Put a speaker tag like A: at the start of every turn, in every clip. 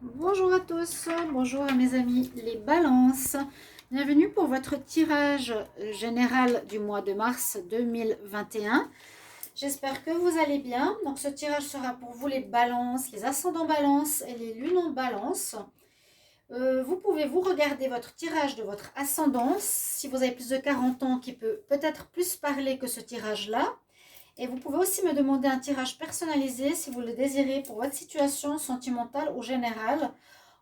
A: Bonjour à tous, bonjour à mes amis les balances. Bienvenue pour votre tirage général du mois de mars 2021. J'espère que vous allez bien. Donc ce tirage sera pour vous les balances, les ascendants balance et les lunes en balance. Vous pouvez vous regarder votre tirage de votre ascendance si vous avez plus de 40 ans qui peut peut-être plus parler que ce tirage-là. Et vous pouvez aussi me demander un tirage personnalisé si vous le désirez pour votre situation sentimentale ou générale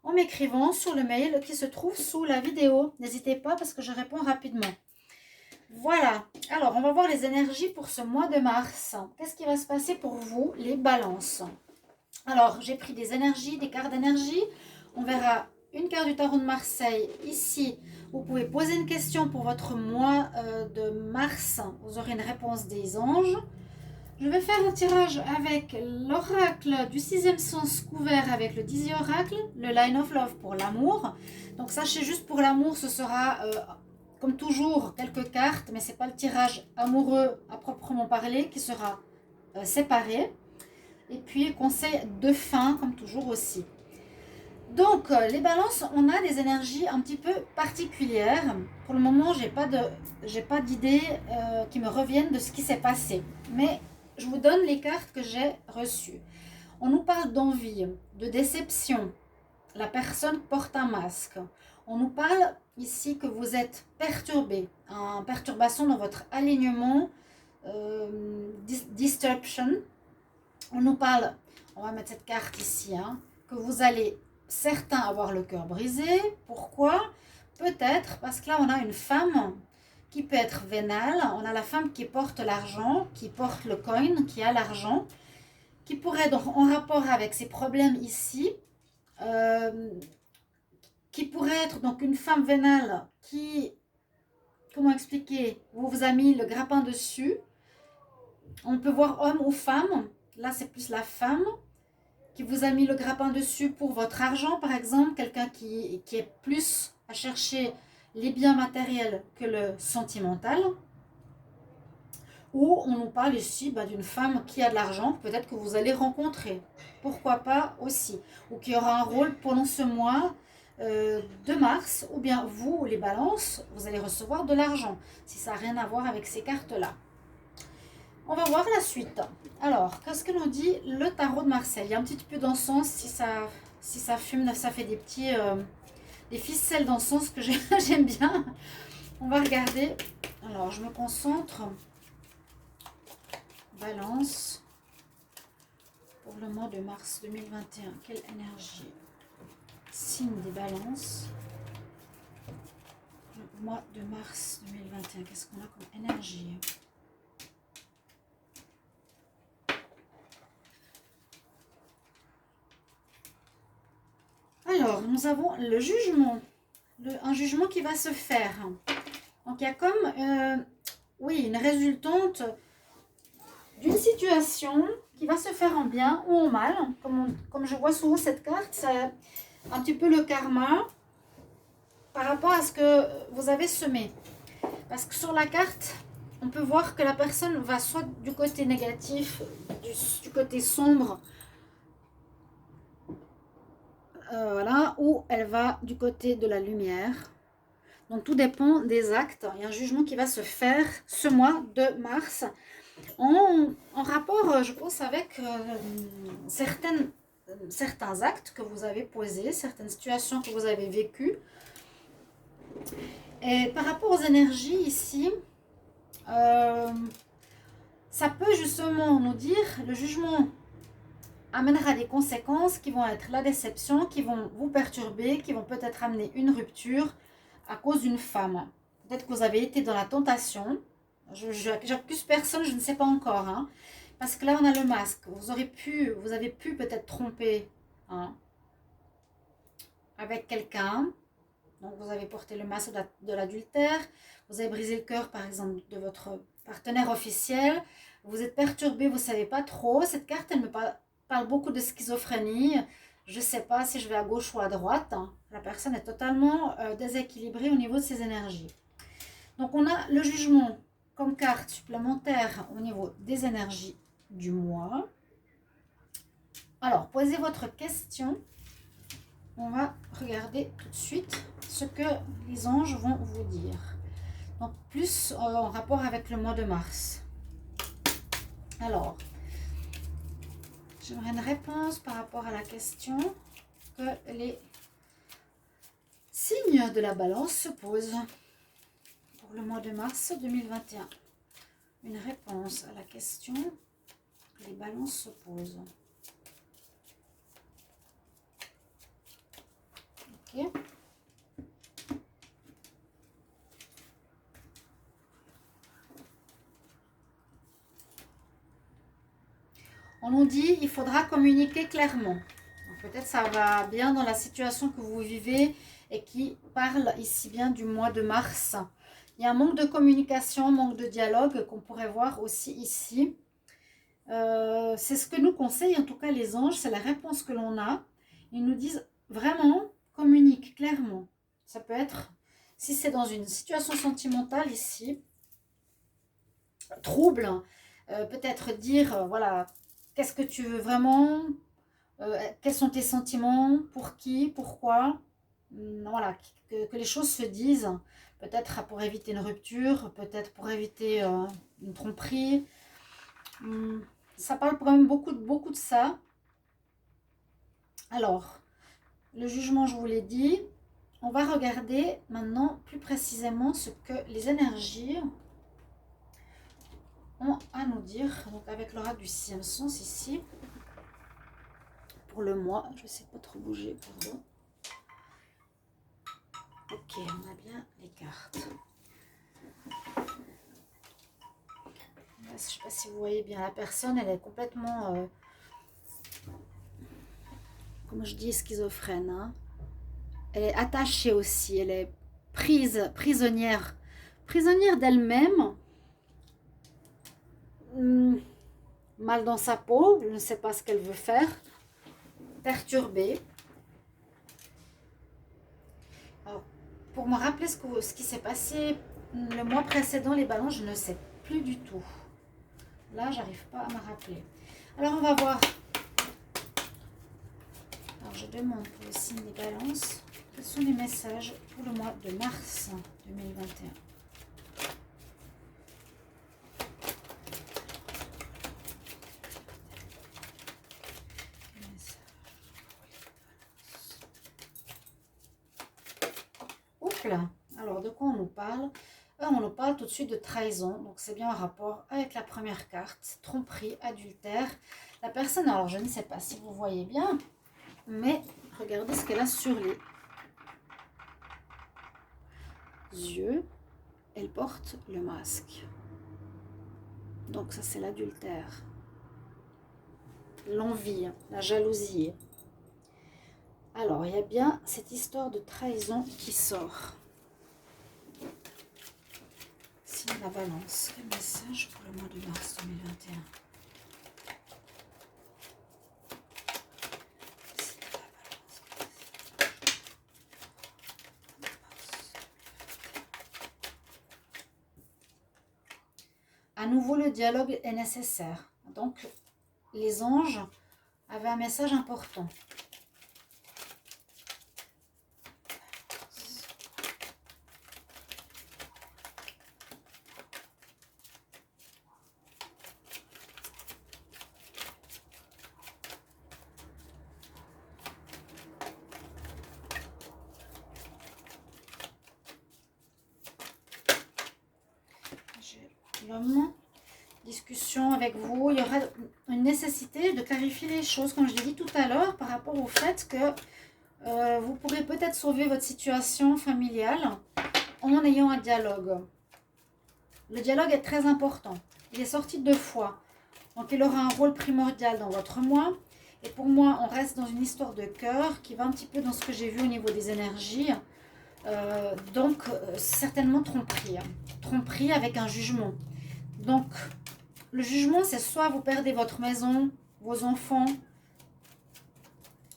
A: en m'écrivant sur le mail qui se trouve sous la vidéo. N'hésitez pas parce que je réponds rapidement. Voilà, alors on va voir les énergies pour ce mois de mars. Qu'est-ce qui va se passer pour vous, les balances? Alors, j'ai pris des énergies, des cartes d'énergie. On verra une carte du tarot de Marseille ici. Vous pouvez poser une question pour votre mois de mars. Vous aurez une réponse des anges. Je vais faire un tirage avec l'oracle du sixième sens couvert avec le Dizzy Oracle, le Line of Love pour l'amour. Donc sachez juste pour l'amour, ce sera comme toujours quelques cartes, mais ce n'est pas le tirage amoureux à proprement parler qui sera séparé. Et puis conseil de fin comme toujours aussi. Donc les balances, on a des énergies un petit peu particulières. Pour le moment, j'ai pas d'idées qui me reviennent de ce qui s'est passé. Mais je vous donne les cartes que j'ai reçues. On nous parle d'envie, de déception. La personne porte un masque. On nous parle ici que vous êtes perturbé, une perturbation dans votre alignement, disruption. On nous parle, on va mettre cette carte ici, que vous allez certains avoir le cœur brisé. Pourquoi? Peut-être parce que là on a une femme qui peut être vénale, on a la femme qui porte l'argent, qui porte le coin, qui a l'argent, qui pourrait être en rapport avec ses problèmes ici, euh, qui pourrait être donc une femme vénale qui, comment expliquer, vous a mis le grappin dessus. On peut voir homme ou femme, là c'est plus la femme qui vous a mis le grappin dessus pour votre argent, par exemple, quelqu'un qui est plus à chercher les biens matériels que le sentimental. Ou on nous parle ici d'une femme qui a de l'argent, peut-être que vous allez rencontrer. Pourquoi pas aussi. Ou qui aura un rôle pendant ce mois de mars, ou bien vous, les balances, vous allez recevoir de l'argent, si ça n'a rien à voir avec ces cartes-là. On va voir la suite. Alors, qu'est-ce que nous dit le tarot de Marseille? Il y a un petit peu d'encens, si ça fume, ça fait des ficelles d'encens que j'aime bien. On va regarder. Alors, je me concentre. Balance. Pour le mois de mars 2021, quelle énergie? Signe des balances. Le mois de mars 2021, qu'est-ce qu'on a comme énergie? Alors, nous avons le jugement. Un jugement qui va se faire. Donc, il y a comme, oui, une résultante d'une situation qui va se faire en bien ou en mal. Comme je vois souvent cette carte, c'est un petit peu le karma par rapport à ce que vous avez semé. Parce que sur la carte, on peut voir que la personne va soit du côté négatif, du côté sombre, voilà, ou elle va du côté de la lumière. Donc tout dépend des actes. Il y a un jugement qui va se faire ce mois de mars en rapport, je pense, avec certains actes que vous avez posés, certaines situations que vous avez vécues. Et par rapport aux énergies ici, ça peut justement nous dire le jugement amènera des conséquences qui vont être la déception, qui vont vous perturber, qui vont peut-être amener une rupture à cause d'une femme. Peut-être que vous avez été dans la tentation. J'accuse personne, je ne sais pas encore. Parce que là, on a le masque. Vous avez pu peut-être tromper avec quelqu'un. Donc, vous avez porté le masque de l'adultère. Vous avez brisé le cœur, par exemple, de votre partenaire officiel. Vous êtes perturbé, vous ne savez pas trop. Cette carte, elle me parle beaucoup de schizophrénie. Je ne sais pas si je vais à gauche ou à droite. La personne est totalement déséquilibrée au niveau de ses énergies. Donc, on a le jugement comme carte supplémentaire au niveau des énergies du mois. Alors, posez votre question. on va regarder tout de suite ce que les anges vont vous dire. Donc, plus en rapport avec le mois de mars. Alors, j'aimerais une réponse par rapport à la question que les signes de la balance se posent pour le mois de mars 2021. Une réponse à la question que les balances se posent. Ok. On nous dit il faudra communiquer clairement. Peut-être ça va bien dans la situation que vous vivez et qui parle ici bien du mois de mars. Il y a un manque de communication, manque de dialogue qu'on pourrait voir aussi ici. C'est ce que nous conseillent en tout cas les anges, c'est la réponse que l'on a. Ils nous disent vraiment communique clairement. Ça peut être, si c'est dans une situation sentimentale ici, trouble, peut-être dire voilà, qu'est-ce que tu veux vraiment, quels sont tes sentiments, pour qui, pourquoi, voilà, que les choses se disent, peut-être pour éviter une rupture, peut-être pour éviter une tromperie. Ça parle quand même beaucoup de ça. Alors, le jugement, je vous l'ai dit. On va regarder maintenant plus précisément ce que les énergies ont à nous dire. Donc, avec l'oracle du 6e sens ici, pour le mois. Je ne sais pas trop bouger, pardon. Ok, on a bien les cartes. Je ne sais pas si vous voyez bien la personne, elle est complètement, comme je dis, schizophrène. Hein. Elle est attachée aussi, elle est prisonnière d'elle-même. Mal dans sa peau, je ne sais pas ce qu'elle veut faire. Perturbée. Alors, pour me rappeler ce qui s'est passé le mois précédent, les ballons, je ne sais plus du tout. Là, j'arrive pas à me rappeler. Alors, on va voir. Alors, je demande pour le signe des balances, quels sont les messages pour le mois de mars 2021. Oups là. Alors, de quoi on nous parle? On nous parle tout de suite de trahison, donc c'est bien en rapport avec la première carte, tromperie, adultère. La personne, alors je ne sais pas si vous voyez bien, mais regardez ce qu'elle a sur les yeux. Elle porte le masque. Donc ça c'est l'adultère, l'envie, la jalousie. Alors il y a bien cette histoire de trahison qui sort. La balance, quel message pour le mois de mars 2021? À nouveau, le dialogue est nécessaire. Donc, les anges avaient un message important. L'homme, discussion avec vous, il y aura une nécessité de clarifier les choses, comme je l'ai dit tout à l'heure, par rapport au fait que vous pourrez peut-être sauver votre situation familiale en ayant un dialogue. Le dialogue est très important. Il est sorti 2 fois. Donc, il aura un rôle primordial dans votre mois. Et pour moi, on reste dans une histoire de cœur qui va un petit peu dans ce que j'ai vu au niveau des énergies. Donc, certainement tromperie. Tromperie avec un jugement. Donc, le jugement, c'est soit vous perdez votre maison, vos enfants,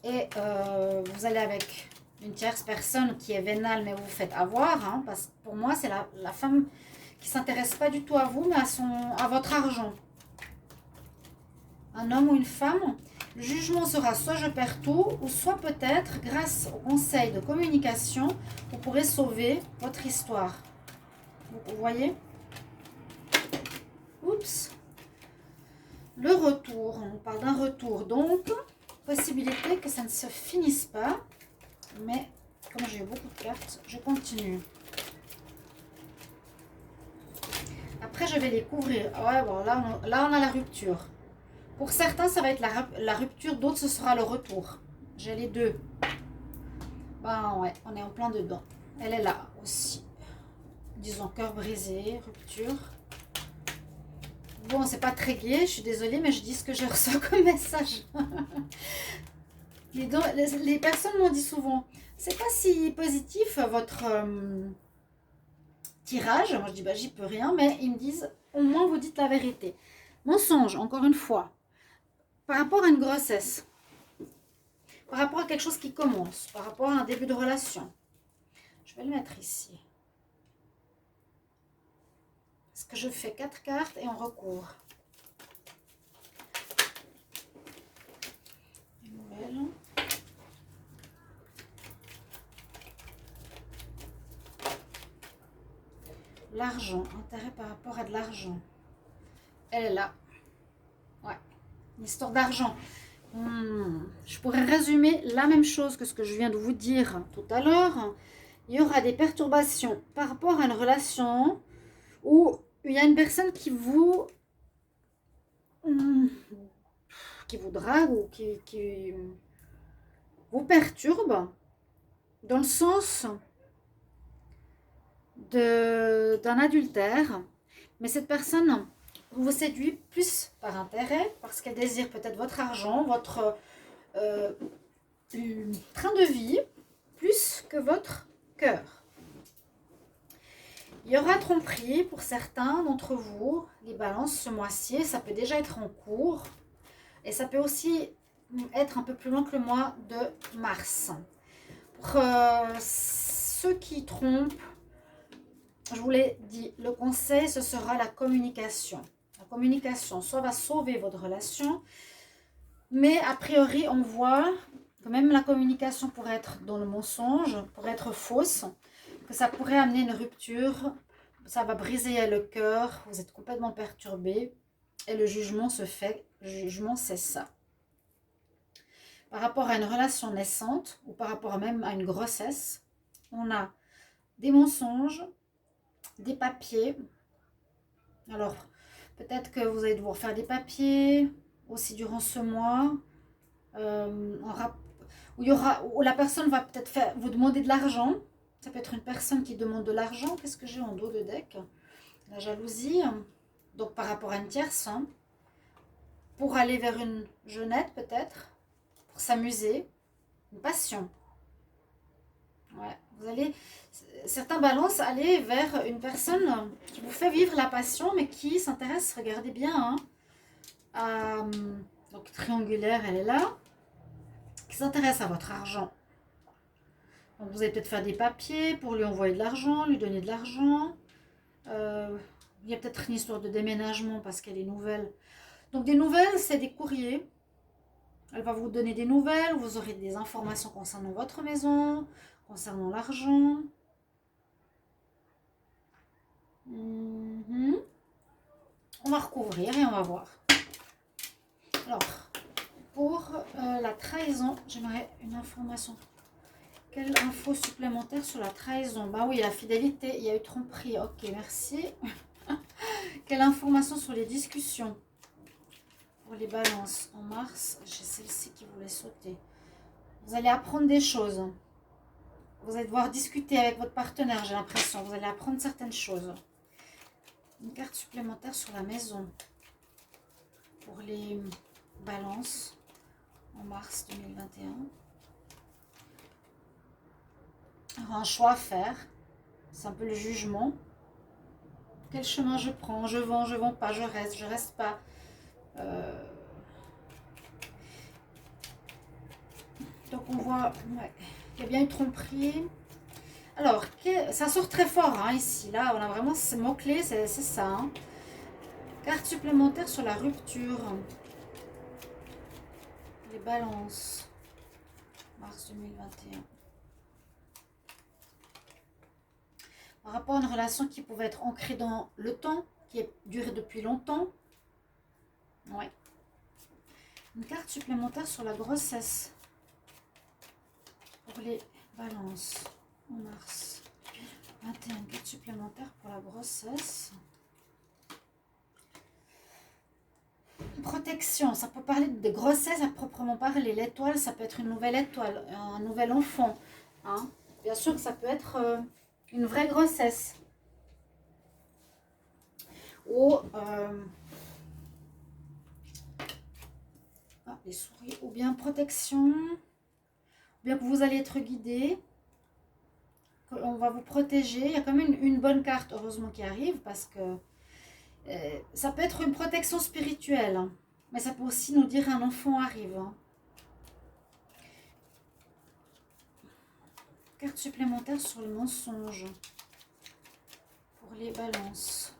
A: et vous allez avec une tierce personne qui est vénale, mais vous vous faites avoir. Hein, parce que pour moi, c'est la femme qui ne s'intéresse pas du tout à vous, mais à votre argent. Un homme ou une femme Le jugement sera soit je perds tout, ou soit peut-être, grâce au conseil de communication, vous pourrez sauver votre histoire. Vous voyez? Oups. Le retour, on parle d'un retour. Donc, possibilité que ça ne se finisse pas. Mais, comme j'ai eu beaucoup de cartes, je continue. Après, je vais les couvrir. Ouais, bon, là, on a la rupture. Pour certains, ça va être la rupture. D'autres, ce sera le retour. J'ai les deux. Ben ouais, on est en plein dedans. Elle est là aussi. Disons, cœur brisé, rupture. Bon, c'est pas très gai, je suis désolée, mais je dis ce que je reçois comme message. Les personnes m'ont dit souvent, c'est pas si positif votre tirage. Moi, je dis, bah, j'y peux rien, mais ils me disent, au moins, vous dites la vérité. Mensonge, encore une fois, par rapport à une grossesse, par rapport à quelque chose qui commence, par rapport à un début de relation. Je vais le mettre ici. Parce que je fais 4 cartes et on recouvre. Une nouvelle. L'argent, intérêt par rapport à de l'argent. Elle est là. Ouais, une histoire d'argent. Je pourrais résumer la même chose que ce que je viens de vous dire tout à l'heure. Il y aura des perturbations par rapport à une relation où il y a une personne qui vous drague ou qui vous perturbe dans le sens d'un adultère. Mais cette personne vous séduit plus par intérêt parce qu'elle désire peut-être votre argent, votre train de vie, plus que votre cœur. Il y aura tromperie pour certains d'entre vous, les balances ce mois-ci, ça peut déjà être en cours et ça peut aussi être un peu plus loin que le mois de mars. Pour ceux qui trompent, je vous l'ai dit, le conseil, ce sera la communication. La communication, soit va sauver votre relation, mais a priori, on voit que même la communication pourrait être dans le mensonge, pourrait être fausse, que ça pourrait amener une rupture, ça va briser le cœur, vous êtes complètement perturbé, et le jugement se fait. Le jugement, c'est ça. Par rapport à une relation naissante, ou par rapport même à une grossesse, on a des mensonges, des papiers. Alors, peut-être que vous allez devoir faire des papiers aussi durant ce mois, où la personne va peut-être vous demander de l'argent. Ça peut être une personne qui demande de l'argent. Qu'est-ce que j'ai en dos de deck? La jalousie. Donc, par rapport à une tierce, hein, pour aller vers une jeunette, peut-être, pour s'amuser, une passion. Ouais, vous allez, certains balances, aller vers une personne qui vous fait vivre la passion, mais qui s'intéresse, regardez bien, hein, donc triangulaire, elle est là, qui s'intéresse à votre argent. Donc vous allez peut-être faire des papiers pour lui envoyer de l'argent, lui donner de l'argent. Il y a peut-être une histoire de déménagement parce qu'elle est nouvelle. Donc des nouvelles, c'est des courriers. Elle va vous donner des nouvelles, vous aurez des informations concernant votre maison, concernant l'argent. On va recouvrir et on va voir. Alors, pour la trahison, j'aimerais une information. Quelle info supplémentaire sur la trahison? Bah oui, la fidélité, il y a eu tromperie. Ok, merci. Quelle information sur les discussions? Pour les balances, en mars, j'ai celle-ci qui voulait sauter. Vous allez apprendre des choses. Vous allez devoir discuter avec votre partenaire, j'ai l'impression. Vous allez apprendre certaines choses. Une carte supplémentaire sur la maison. Pour les balances, en mars 2021. Alors, un choix à faire. C'est un peu le jugement. Quel chemin je prends? Je vends pas, je reste pas. Donc on voit, ouais, il y a bien une tromperie. Alors, ça sort très fort hein, ici. Là, on a vraiment ce mot-clé, c'est ça. Hein. Carte supplémentaire sur la rupture. les balances, mars 2021. Par rapport à une relation qui pouvait être ancrée dans le temps, qui a duré depuis longtemps. Ouais. Une carte supplémentaire sur la grossesse. Pour les balances, en mars 21. Une carte supplémentaire pour la grossesse. Protection, ça peut parler de grossesse à proprement parler. L'étoile, ça peut être une nouvelle étoile, un nouvel enfant. Hein. Bien sûr que ça peut être une vraie grossesse. Ou les souris, ou bien protection, ou bien que vous allez être guidé, qu'on va vous protéger. Il y a quand même une bonne carte, heureusement, qui arrive, parce que ça peut être une protection spirituelle, hein, mais ça peut aussi nous dire un enfant arrive. Hein. Carte supplémentaire sur le mensonge pour les balances.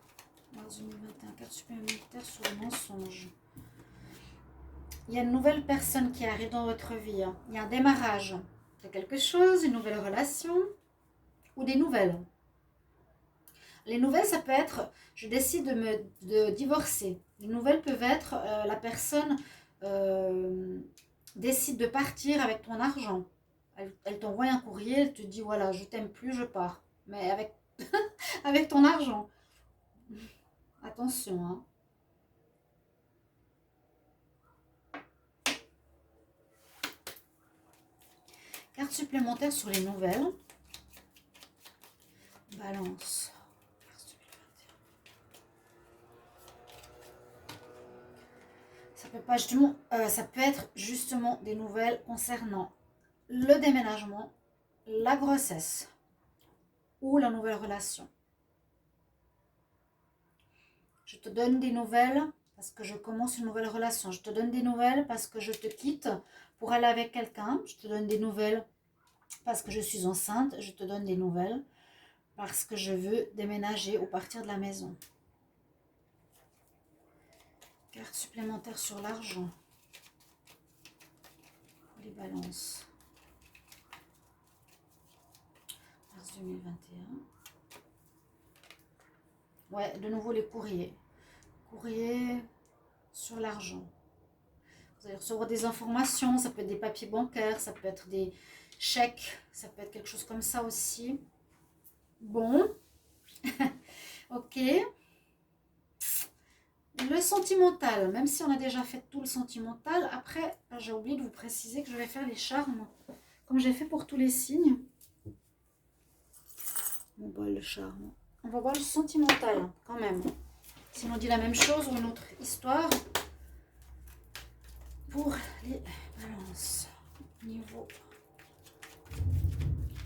A: Mars 2021, carte supplémentaire sur le mensonge. Il y a une nouvelle personne qui arrive dans votre vie. Hein. Il y a un démarrage de quelque chose, une nouvelle relation ou des nouvelles. Les nouvelles, ça peut être, je décide de divorcer. Les nouvelles peuvent être, la personne décide de partir avec ton argent. Elle t'envoie un courrier, elle te dit, voilà, je t'aime plus, je pars. Mais avec, avec ton argent. Attention, hein. Carte supplémentaire sur les nouvelles. Balance. Ça peut être justement des nouvelles concernant le déménagement, la grossesse ou la nouvelle relation. Je te donne des nouvelles parce que je commence une nouvelle relation. Je te donne des nouvelles parce que je te quitte pour aller avec quelqu'un. Je te donne des nouvelles parce que je suis enceinte. Je te donne des nouvelles parce que je veux déménager ou partir de la maison. Carte supplémentaire sur l'argent. Les balances. Mars 2021. Ouais, de nouveau les courriers. Courrier sur l'argent. Vous allez recevoir des informations, ça peut être des papiers bancaires, ça peut être des chèques, ça peut être quelque chose comme ça aussi. Bon. Ok. Le sentimental, même si on a déjà fait tout le sentimental, après, j'ai oublié de vous préciser que je vais faire les charmes, comme j'ai fait pour tous les signes. On voit le charme. On va voir le sentimental, quand même. Si on dit la même chose ou une autre histoire. Pour les balances. Niveau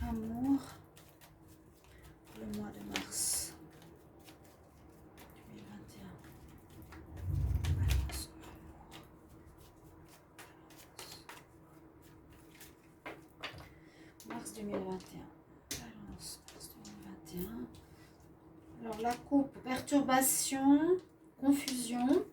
A: amour. Le mois de mars 2021. Balance, amour. Mars 2021. Balance, mars 2021. Alors la coupe, perturbation, confusion.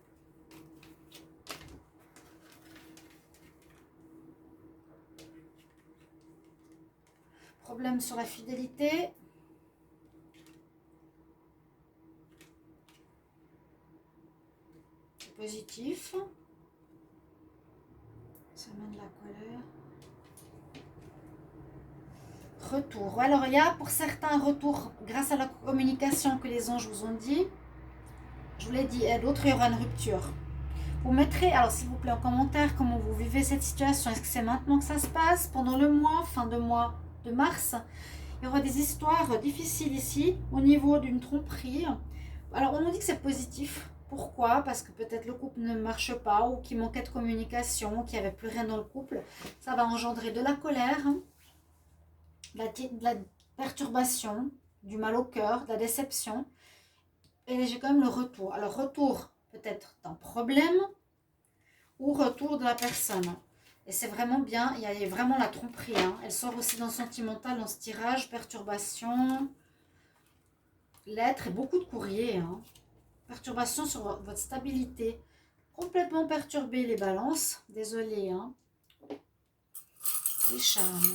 A: Problème sur la fidélité. C'est positif. Ça mène de la colère. Retour. Alors, il y a pour certains retours grâce à la communication que les anges vous ont dit. Je vous l'ai dit, et d'autres, il y aura une rupture. Vous mettrez, alors s'il vous plaît, en commentaire comment vous vivez cette situation. Est-ce que c'est maintenant que ça se passe, pendant le mois, fin de mois de mars? Il y aura des histoires difficiles ici, au niveau d'une tromperie. Alors, on nous dit que c'est positif. Pourquoi? Parce que peut-être le couple ne marche pas, ou qu'il manquait de communication, qu'il n'y avait plus rien dans le couple. Ça va engendrer de la colère, de la perturbation, du mal au cœur, de la déception. Et j'ai quand même le retour. Alors, retour peut-être d'un problème ou retour de la personne. Et c'est vraiment bien, il y a vraiment la tromperie. Hein. Elle sort aussi dans le sentimental, dans ce tirage, perturbation, lettres et beaucoup de courriers. Hein. Perturbation sur votre stabilité. Complètement perturbée les balances. Désolée. Hein. les charmes.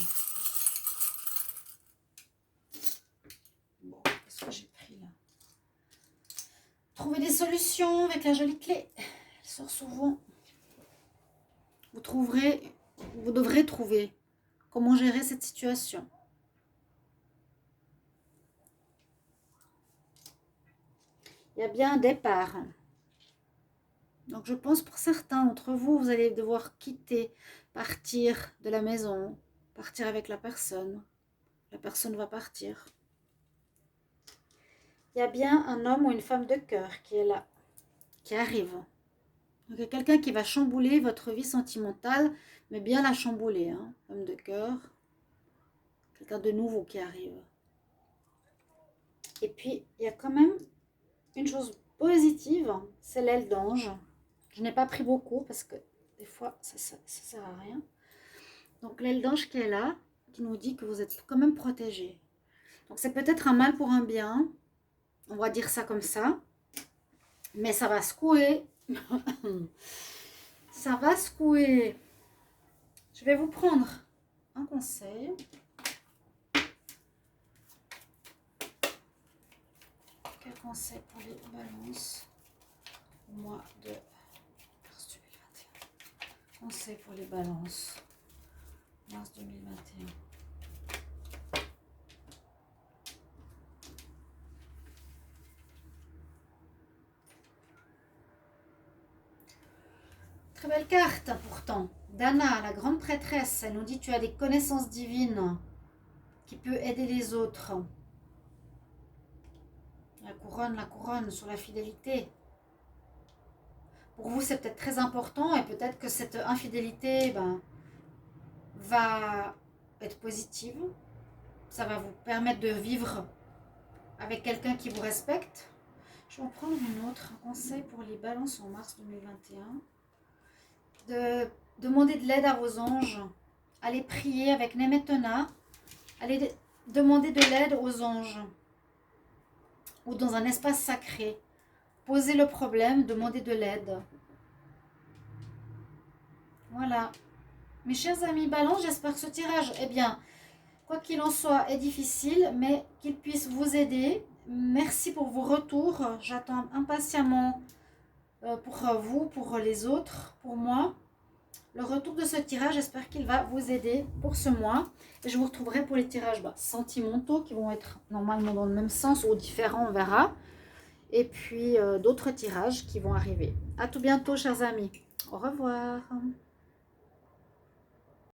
A: Bon, qu'est-ce que j'ai pris là? Trouver des solutions avec la jolie clé. Elle sort souvent. Vous devrez trouver comment gérer cette situation. Il y a bien un départ. Donc je pense pour certains d'entre vous, vous allez devoir quitter, partir de la maison, partir avec la personne. La personne va partir. Il y a bien un homme ou une femme de cœur qui est là, qui arrive. Donc il y a quelqu'un qui va chambouler votre vie sentimentale, mais bien la chambouler. Hein. Homme de cœur, quelqu'un de nouveau qui arrive. Et puis il y a quand même une chose positive, c'est l'aile d'ange. Je n'ai pas pris beaucoup parce que des fois ça sert à rien. Donc l'aile d'ange qui est là, qui nous dit que vous êtes quand même protégé. Donc c'est peut-être un mal pour un bien, on va dire ça comme ça, mais ça va secouer. Ça va secouer. Je vais vous prendre un conseil. Quel conseil pour les balances au mois de mars 2021? Conseil pour les balances mars 2021. Très belle carte pourtant. Dana, la grande prêtresse, elle nous dit tu as des connaissances divines qui peuvent aider les autres. La couronne sur la fidélité. Pour vous, c'est peut-être très important et peut-être que cette infidélité va être positive. Ça va vous permettre de vivre avec quelqu'un qui vous respecte. Je vais en prendre une autre. Un conseil pour les balances en mars 2021. De demander de l'aide à vos anges. Allez prier avec Nemetona. Allez demander de l'aide aux anges. Ou dans un espace sacré. Posez le problème, demandez de l'aide. Voilà. Mes chers amis Balance, j'espère que ce tirage, quoi qu'il en soit, est difficile, mais qu'il puisse vous aider. Merci pour vos retours. J'attends impatiemment pour vous, pour les autres, pour moi. Le retour de ce tirage, j'espère qu'il va vous aider pour ce mois. Et je vous retrouverai pour les tirages sentimentaux qui vont être normalement dans le même sens ou différents, on verra. Et puis d'autres tirages qui vont arriver. À tout bientôt, chers amis. Au revoir.